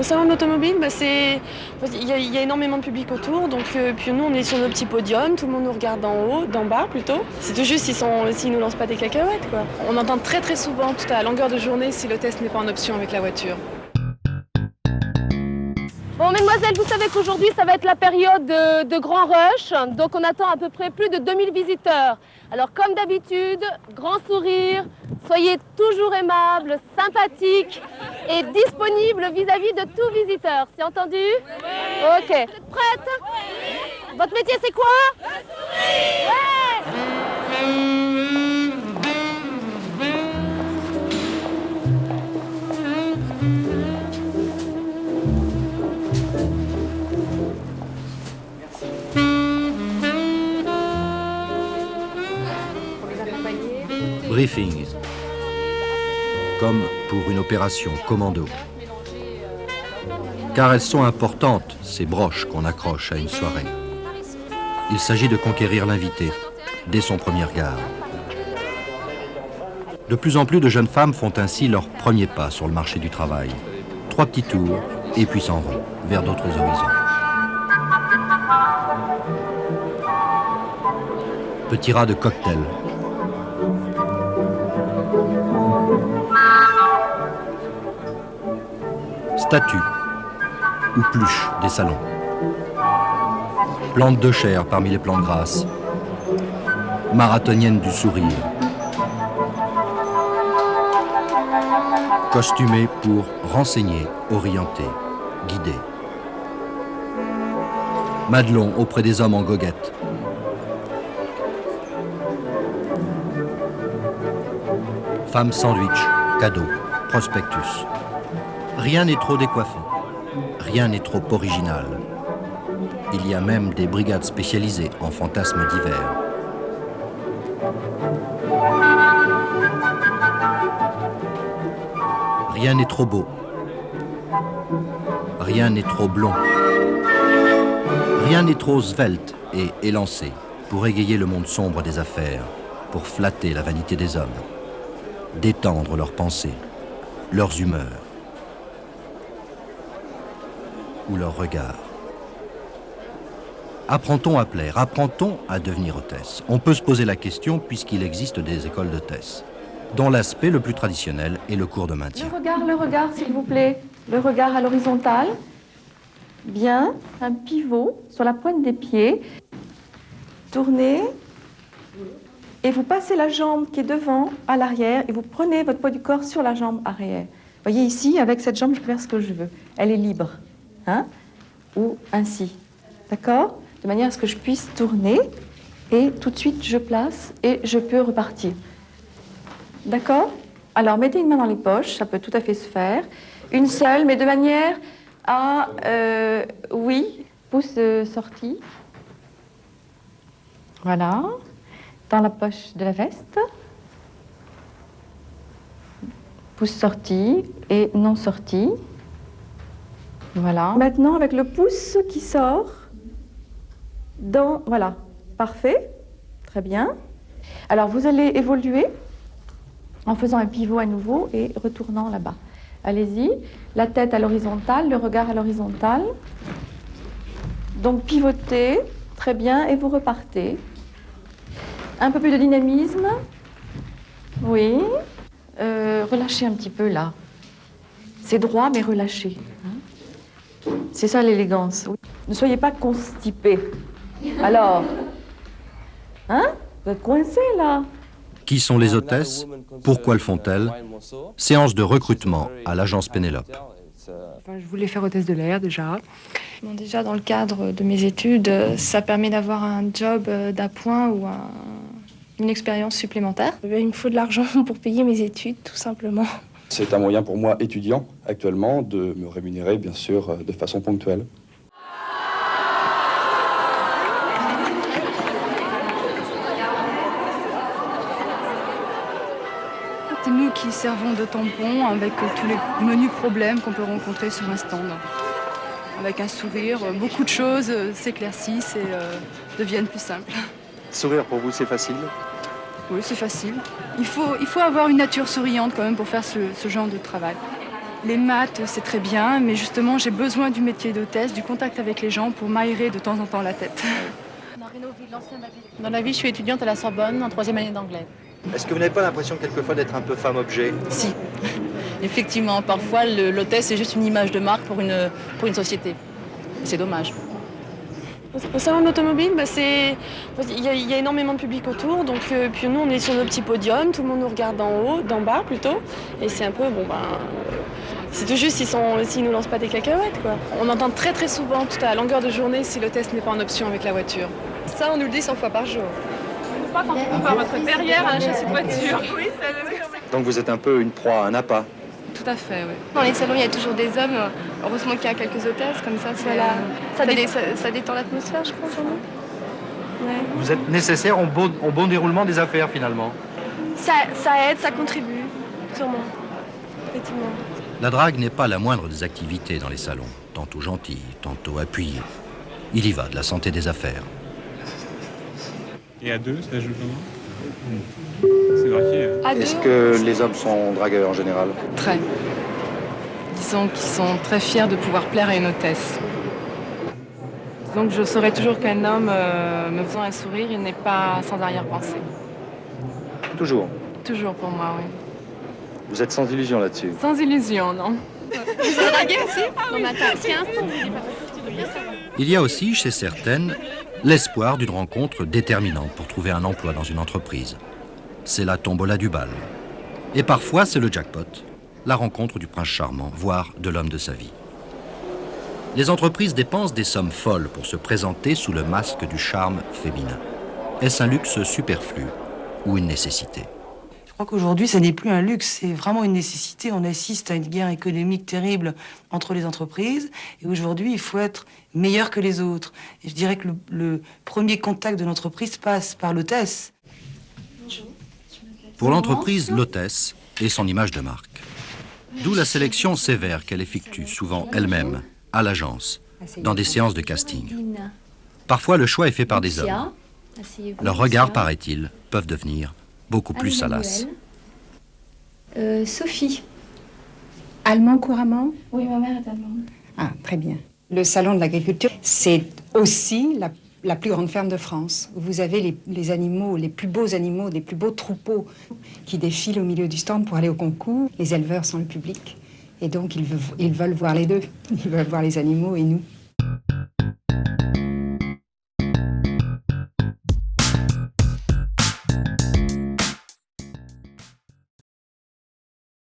Au salon de l'automobile, il y a énormément de public autour, donc puis nous on est sur nos petits podiums, tout le monde nous regarde d'en haut, d'en bas plutôt. C'est tout juste s'ils nous lancent pas des cacahuètes quoi. On entend très très souvent, tout à longueur de journée, si le test n'est pas en option avec la voiture. Bon, mesdemoiselles, vous savez qu'aujourd'hui, ça va être la période de grand rush. Donc, on attend à peu près plus de 2000 visiteurs. Alors, comme d'habitude, grand sourire, soyez toujours aimables, sympathiques et disponibles vis-à-vis de tout visiteur. C'est entendu? Oui. Ok. Vous êtes prêtes? Oui. Votre métier, c'est quoi? Le sourire. Ouais. Briefing, comme pour une opération commando. Car elles sont importantes, ces broches qu'on accroche à une soirée. Il s'agit de conquérir l'invité dès son premier regard. De plus en plus de jeunes femmes font ainsi leur premier pas sur le marché du travail. 3 petits tours et puis s'en vont vers d'autres horizons. Petit rat de cocktail. Statues ou pluches des salons. Plantes de chair parmi les plantes grasses. Marathonienne du sourire. Costumée pour renseigner, orienter, guider. Madelon auprès des hommes en goguette. Femme sandwich, cadeau, prospectus. Rien n'est trop décoiffé, rien n'est trop original. Il y a même des brigades spécialisées en fantasmes divers. Rien n'est trop beau, rien n'est trop blond, rien n'est trop svelte et élancé pour égayer le monde sombre des affaires, pour flatter la vanité des hommes, détendre leurs pensées, leurs humeurs ou leurs regards. Apprend-on à plaire? Apprend-on à devenir hôtesse? On peut se poser la question puisqu'il existe des écoles d'hôtesse, dont l'aspect le plus traditionnel est le cours de maintien. Le regard, s'il vous plaît. Le regard à l'horizontale. Bien. Un pivot sur la pointe des pieds. Tournez. Et vous passez la jambe qui est devant à l'arrière et vous prenez votre poids du corps sur la jambe arrière. Vous voyez ici, avec cette jambe, je peux faire ce que je veux. Elle est libre. Hein? Ou ainsi. D'accord? De manière à ce que je puisse tourner et tout de suite je place et je peux repartir. D'accord? Alors mettez une main dans les poches, ça peut tout à fait se faire. Une seule, mais de manière à... oui, pouce sorti. Voilà. Dans la poche de la veste. Pouce sorti et non sorti. Voilà. Maintenant, avec le pouce qui sort, dans... Voilà. Parfait. Très bien. Alors, vous allez évoluer en faisant un pivot à nouveau et retournant là-bas. Allez-y. La tête à l'horizontale, le regard à l'horizontale. Donc, pivotez. Très bien. Et vous repartez. Un peu plus de dynamisme. Oui. Relâchez un petit peu, là. C'est droit, mais relâché. C'est ça l'élégance. Ne soyez pas constipés. Alors, hein? Vous êtes coincés là. Qui sont les hôtesses? Pourquoi le font-elles? Séance de recrutement à l'agence Pénélope. Enfin, je voulais faire hôtesse de l'air déjà. Bon, déjà dans le cadre de mes études, ça permet d'avoir un job d'appoint ou une expérience supplémentaire. Il me faut de l'argent pour payer mes études, tout simplement. C'est un moyen pour moi, étudiant, actuellement, de me rémunérer, bien sûr, de façon ponctuelle. C'est nous qui servons de tampon avec tous les menus problèmes qu'on peut rencontrer sur un stand. Avec un sourire, beaucoup de choses s'éclaircissent et deviennent plus simples. Sourire pour vous, c'est facile? Oui, c'est facile. Il faut avoir une nature souriante quand même pour faire ce genre de travail. Les maths, c'est très bien, mais justement, j'ai besoin du métier d'hôtesse, du contact avec les gens pour m'aérer de temps en temps la tête. Dans la vie, je suis étudiante à la Sorbonne en 3e année d'anglais. Est-ce que vous n'avez pas l'impression quelquefois d'être un peu femme-objet? Si, effectivement, parfois l'hôtesse est juste une image de marque pour une société. C'est dommage. Au salon de l'automobile, il y a énormément de public autour, donc puis nous on est sur nos petits podiums, tout le monde nous regarde d'en haut, d'en bas plutôt, et c'est un peu c'est tout juste s'ils nous lancent pas des cacahuètes quoi. On entend très très souvent, tout à longueur de journée, si l'hôtesse n'est pas en option avec la voiture. Ça, on nous le dit 100 fois par jour. Pas quand on compare votre derrière à un châssis de voiture. Oui, Donc vous êtes un peu une proie, un appât. Tout à fait, oui. Dans les salons, il y a toujours des hommes. Heureusement qu'il y a quelques hôtesses, comme ça, ça détend l'atmosphère, je pense, sûrement. Ouais. Vous êtes nécessaire au bon déroulement des affaires, finalement. Ça aide, ça contribue, sûrement. Effectivement. La drague n'est pas la moindre des activités dans les salons, tantôt gentille, tantôt appuyée. Il y va de la santé des affaires. Et à deux, ça joue comment? C'est braqué. Est-ce que les hommes sont dragueurs en général? Très. Disons qu'ils sont très fiers de pouvoir plaire à une hôtesse. Donc je saurais toujours qu'un homme me faisant un sourire, il n'est pas sans arrière-pensée. Toujours. Toujours pour moi, oui. Vous êtes sans illusion là-dessus? Sans illusion, non. Vous avez dragué aussi? Non, mais attends, Il y a aussi, chez certaines, l'espoir d'une rencontre déterminante pour trouver un emploi dans une entreprise. C'est la tombola du bal. Et parfois, c'est le jackpot, la rencontre du prince charmant, voire de l'homme de sa vie. Les entreprises dépensent des sommes folles pour se présenter sous le masque du charme féminin. Est-ce un luxe superflu ou une nécessité? Je crois qu'aujourd'hui, ça n'est plus un luxe, c'est vraiment une nécessité. On assiste à une guerre économique terrible entre les entreprises. Et aujourd'hui, il faut être meilleur que les autres. Et je dirais que le premier contact de l'entreprise passe par l'hôtesse. Pour l'entreprise, l'hôtesse est son image de marque. D'où la sélection sévère qu'elle effectue, souvent elle-même, à l'agence, dans des séances de casting. Parfois, le choix est fait par des hommes. Leurs regards, paraît-il, peuvent devenir beaucoup plus salaces. Sophie. Allemand couramment? Oui, ma mère est allemande. Ah, très bien. Le salon de l'agriculture, c'est aussi la plus grande ferme de France. Vous avez les animaux, les plus beaux animaux, les plus beaux troupeaux qui défilent au milieu du stand pour aller au concours. Les éleveurs sont le public. Et donc, ils veulent voir les deux. Ils veulent voir les animaux et nous.